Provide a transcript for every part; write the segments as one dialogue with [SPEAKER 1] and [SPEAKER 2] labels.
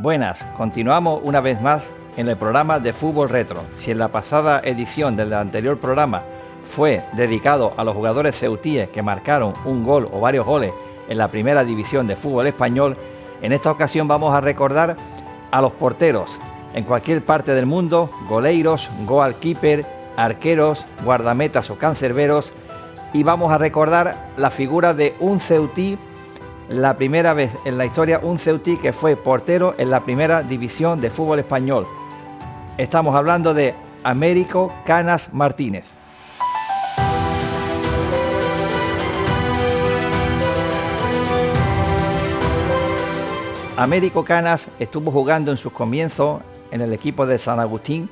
[SPEAKER 1] Buenas, continuamos una vez más en el programa de Fútbol Retro. Si en la pasada edición del anterior programa fue dedicado a los jugadores ceutíes que marcaron un gol o varios goles en la primera división de fútbol español, en esta ocasión vamos a recordar a los porteros en cualquier parte del mundo, goleiros, goalkeeper, arqueros, guardametas o cancerberos, y vamos a recordar la figura de un ceutí, la primera vez en la historia un ceutí que fue portero en la primera división de fútbol español. Estamos hablando de Américo Canas Martínez. Américo Canas estuvo jugando en sus comienzos en el equipo de San Agustín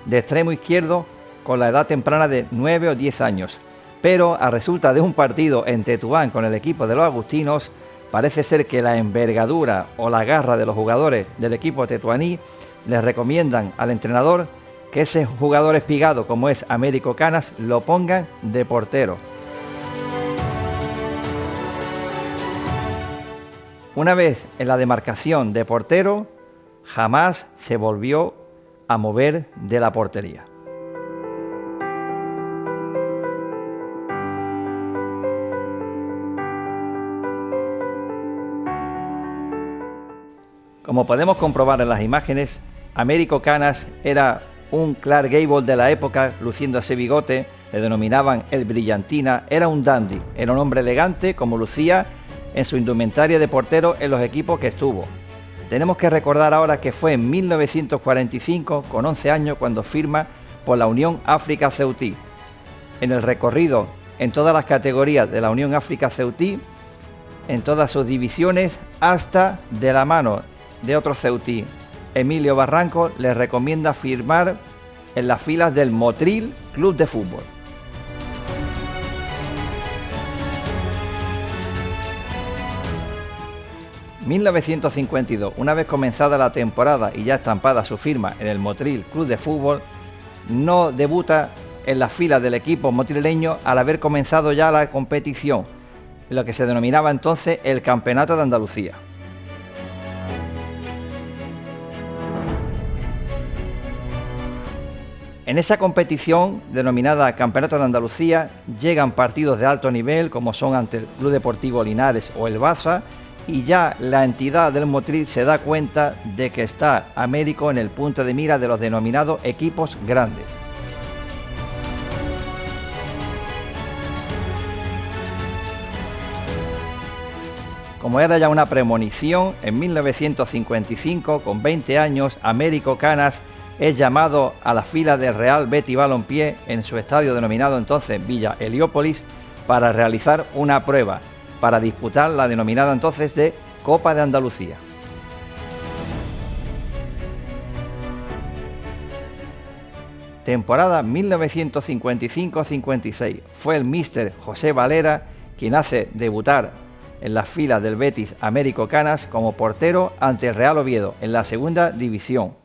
[SPEAKER 1] de extremo izquierdo con la edad temprana de 9 o 10 años, pero a resulta de un partido en Tetuán con el equipo de los agustinos, parece ser que la envergadura o la garra de los jugadores del equipo tetuaní les recomiendan al entrenador que ese jugador espigado como es Américo Canas lo pongan de portero. Una vez en la demarcación de portero, jamás se volvió a mover de la portería. Como podemos comprobar en las imágenes, Américo Canas era un Clark Gable de la época, luciendo ese bigote, le denominaban el brillantina, era un dandy, era un hombre elegante como lucía en su indumentaria de portero en los equipos que estuvo. Tenemos que recordar ahora que fue en 1945, con 11 años, cuando firma por la Unión África Ceutí. En el recorrido en todas las categorías de la Unión África Ceutí, en todas sus divisiones, hasta de la mano de otro ceutí, Emilio Barranco, le recomienda firmar en las filas del Motril Club de Fútbol. En 1952, una vez comenzada la temporada y ya estampada su firma en el Motril Club de Fútbol, no debuta en las filas del equipo motrileño al haber comenzado ya la competición, lo que se denominaba entonces el Campeonato de Andalucía. En esa competición, denominada Campeonato de Andalucía, llegan partidos de alto nivel, como son ante el Club Deportivo Linares o el Baza, y ya la entidad del Motril se da cuenta de que está Américo en el punto de mira de los denominados equipos grandes. Como era ya una premonición, en 1955, con 20 años, Américo Canas es llamado a la fila del Real Betis Balompié en su estadio denominado entonces Villa Heliópolis para realizar una prueba, para disputar la denominada entonces de Copa de Andalucía. Temporada 1955-56. Fue el míster José Valera quien hace debutar en las filas del Betis Américo Canas como portero ante el Real Oviedo en la segunda división.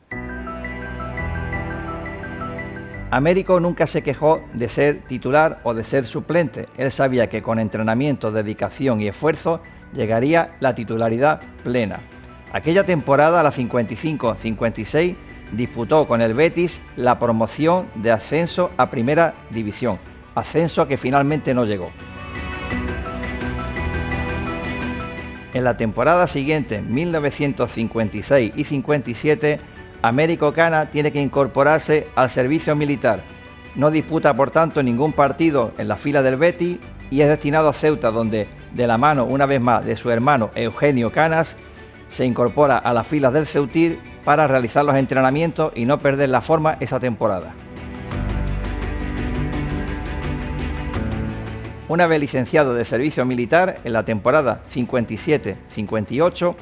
[SPEAKER 1] Américo nunca se quejó de ser titular o de ser suplente. Él sabía que con entrenamiento, dedicación y esfuerzo llegaría la titularidad plena. Aquella temporada, la 55-56, disputó con el Betis la promoción de ascenso a Primera División, ascenso que finalmente no llegó. En la temporada siguiente, 1956 y 57, Américo Canas tiene que incorporarse al servicio militar. No disputa, por tanto, ningún partido en la fila del Betis y es destinado a Ceuta, donde, de la mano, una vez más, de su hermano Eugenio Canas, se incorpora a las filas del Ceutí para realizar los entrenamientos y no perder la forma esa temporada. Una vez licenciado de servicio militar, en la temporada 57-58,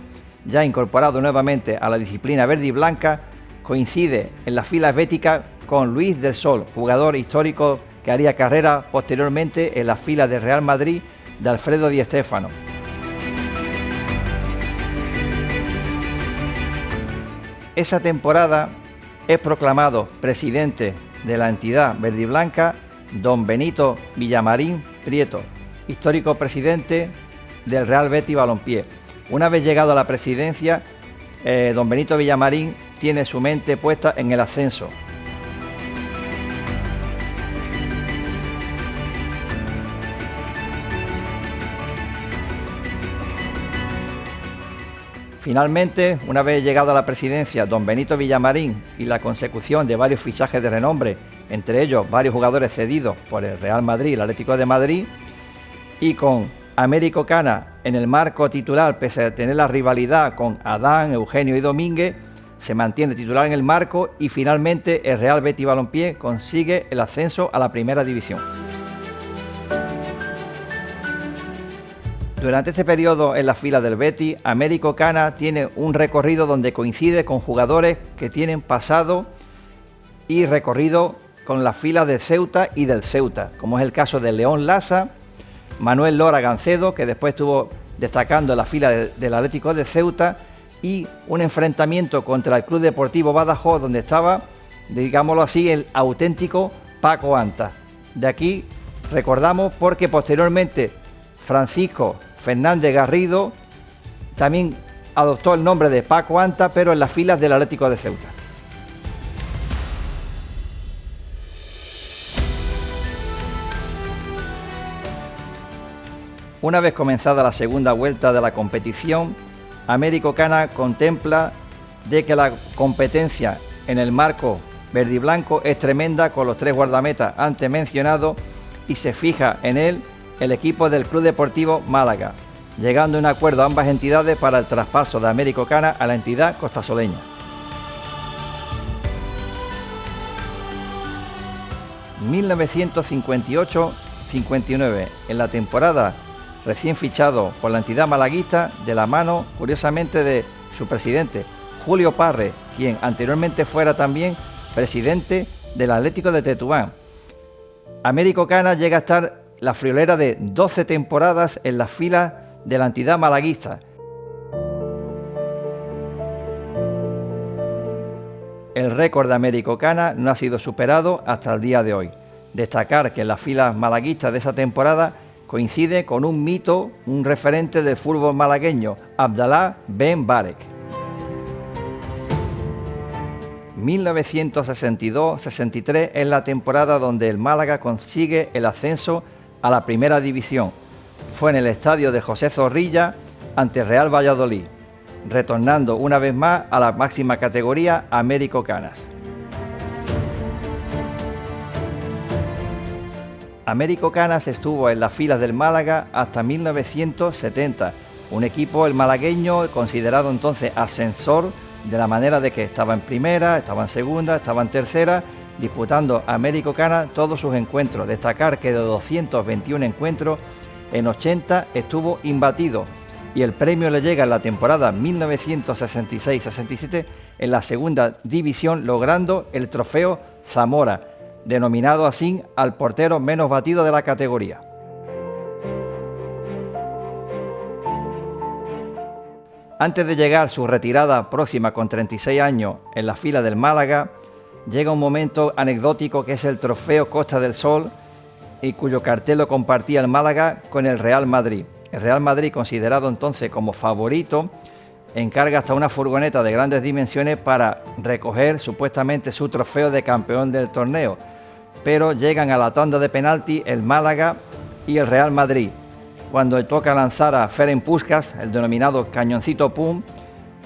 [SPEAKER 1] ya incorporado nuevamente a la disciplina verde y blanca, coincide en las filas béticas con Luis del Sol, jugador histórico que haría carrera posteriormente en las filas del Real Madrid de Alfredo Di Stéfano. Esa temporada es proclamado presidente de la entidad verde y blanca don Benito Villamarín Prieto, histórico presidente del Real Betis Balompié. Una vez llegado a la presidencia, don Benito Villamarín tiene su mente puesta en el ascenso. Finalmente, una vez llegado a la presidencia don Benito Villamarín y la consecución de varios fichajes de renombre, entre ellos varios jugadores cedidos por el Real Madrid y el Atlético de Madrid, y con Américo Canas en el marco titular, pese a tener la rivalidad con Adán, Eugenio y Domínguez, se mantiene titular en el marco y finalmente el Real Betis Balompié consigue el ascenso a la primera división. Durante este periodo en la fila del Betis, Américo Canas tiene un recorrido donde coincide con jugadores que tienen pasado y recorrido con las filas del Ceuta y del Ceuta, como es el caso de León Lasa, Manuel Lora Gancedo, que después estuvo destacando en la fila del Atlético de Ceuta, y un enfrentamiento contra el Club Deportivo Badajoz, donde estaba, digámoslo así, el auténtico Paco Anta. De aquí recordamos porque posteriormente Francisco Fernández Garrido también adoptó el nombre de Paco Anta, pero en las filas del Atlético de Ceuta. Una vez comenzada la segunda vuelta de la competición, Américo Canas contempla de que la competencia en el marco verde y blanco es tremenda con los tres guardametas antes mencionados y se fija en él el equipo del Club Deportivo Málaga, llegando a un acuerdo a ambas entidades para el traspaso de Américo Canas a la entidad costasoleña. En 1958-59, en la temporada recién fichado por la entidad malaguista, de la mano, curiosamente, de su presidente, Julio Parre, quien anteriormente fuera también presidente del Atlético de Tetuán. Américo Canas llega a estar la friolera de 12 temporadas en las filas de la entidad malaguista. El récord de Américo Canas no ha sido superado hasta el día de hoy. Destacar que en las filas malaguistas de esa temporada coincide con un mito, un referente del fútbol malagueño, Abdalá Ben Barek. 1962-63 es la temporada donde el Málaga consigue el ascenso a la primera división. Fue en el estadio de José Zorrilla ante Real Valladolid, retornando una vez más a la máxima categoría Américo Canas. Américo Canas estuvo en las filas del Málaga hasta 1970, un equipo, el malagueño, considerado entonces ascensor, de la manera de que estaba en primera, estaba en segunda, estaba en tercera, disputando Américo Canas todos sus encuentros. Destacar que de 221 encuentros, en 80 estuvo imbatido y el premio le llega en la temporada 1966-67 en la segunda división, logrando el trofeo Zamora, denominado así al portero menos batido de la categoría. Antes de llegar su retirada próxima con 36 años en la fila del Málaga, llega un momento anecdótico que es el trofeo Costa del Sol, y cuyo cartel lo compartía el Málaga con el Real Madrid. El Real Madrid, considerado entonces como favorito, encarga hasta una furgoneta de grandes dimensiones para recoger supuestamente su trofeo de campeón del torneo, pero llegan a la tanda de penalti el Málaga y el Real Madrid. Cuando toca lanzar a Ferenc Puskás, el denominado cañoncito Pum,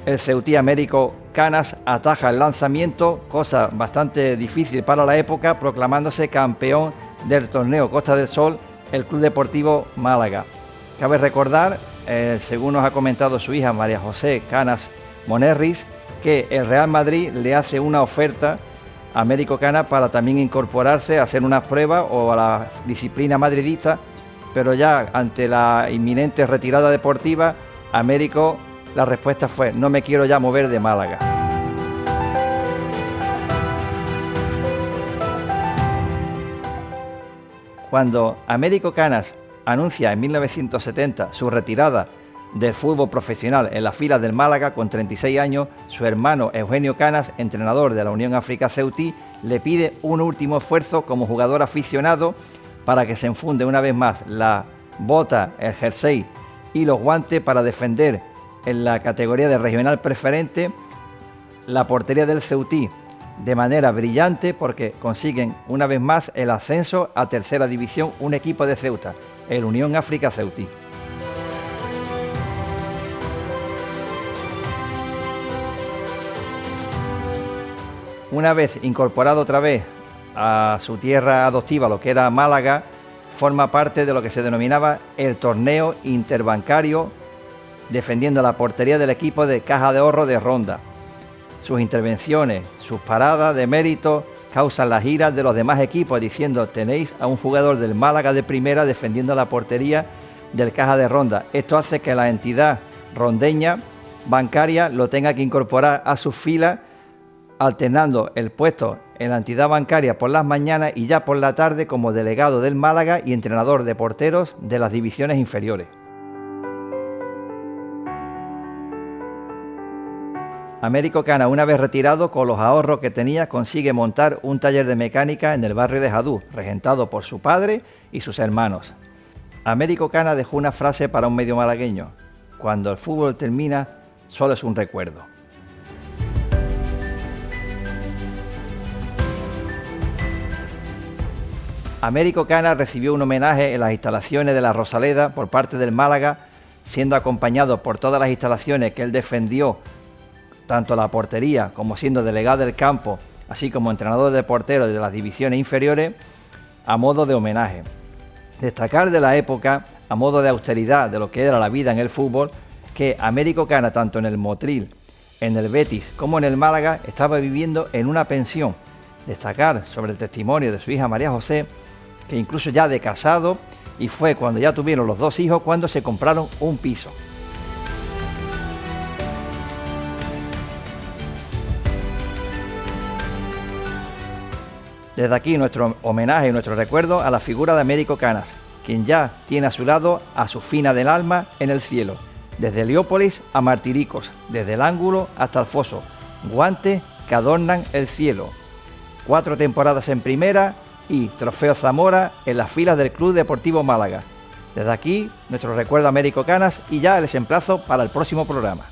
[SPEAKER 1] el ceutí Américo Canas ataja el lanzamiento, cosa bastante difícil para la época, proclamándose campeón del torneo Costa del Sol, el Club Deportivo Málaga. Cabe recordar, según nos ha comentado su hija María José Canas Monerris, que el Real Madrid le hace una oferta a Américo Canas para también incorporarse a hacer unas pruebas o a la disciplina madridista, pero ya ante la inminente retirada deportiva, Américo, la respuesta fue: no me quiero ya mover de Málaga. Cuando Américo Canas anuncia en 1970 su retirada del fútbol profesional en las filas del Málaga con 36 años, su hermano Eugenio Canas, entrenador de la Unión África Ceutí, le pide un último esfuerzo como jugador aficionado para que se enfunde una vez más la bota, el jersey y los guantes para defender en la categoría de regional preferente la portería del Ceutí de manera brillante, porque consiguen una vez más el ascenso a tercera división un equipo de Ceuta, el Unión África Ceutí. Una vez incorporado otra vez a su tierra adoptiva, lo que era Málaga, forma parte de lo que se denominaba el torneo interbancario, defendiendo la portería del equipo de Caja de Ahorro de Ronda. Sus intervenciones, sus paradas de mérito causan las iras de los demás equipos, diciendo: tenéis a un jugador del Málaga de primera defendiendo la portería del Caja de Ronda. Esto hace que la entidad rondeña bancaria lo tenga que incorporar a sus filas, alternando el puesto en la entidad bancaria por las mañanas y ya por la tarde como delegado del Málaga y entrenador de porteros de las divisiones inferiores. Américo Cana, una vez retirado, con los ahorros que tenía, consigue montar un taller de mecánica en el barrio de Jadú, regentado por su padre y sus hermanos. Américo Cana dejó una frase para un medio malagueño: cuando el fútbol termina, solo es un recuerdo. Américo Cana recibió un homenaje en las instalaciones de la Rosaleda por parte del Málaga, siendo acompañado por todas las instalaciones que él defendió, tanto la portería como siendo delegado del campo, así como entrenador de porteros de las divisiones inferiores, a modo de homenaje. Destacar de la época, a modo de austeridad de lo que era la vida en el fútbol, que Américo Cana, tanto en el Motril, en el Betis como en el Málaga, estaba viviendo en una pensión. Destacar sobre el testimonio de su hija María José, que incluso ya de casado, y fue cuando ya tuvieron los dos hijos cuando se compraron un piso. Desde aquí nuestro homenaje y nuestro recuerdo a la figura de Américo Canas, quien ya tiene a su lado a su fina del alma en el cielo, desde Heliópolis a Martiricos, desde el ángulo hasta el foso, guantes que adornan el cielo. 4 temporadas en primera y Trofeo Zamora en las filas del Club Deportivo Málaga. Desde aquí nuestro recuerdo a Américo Canas y ya les emplazo para el próximo programa.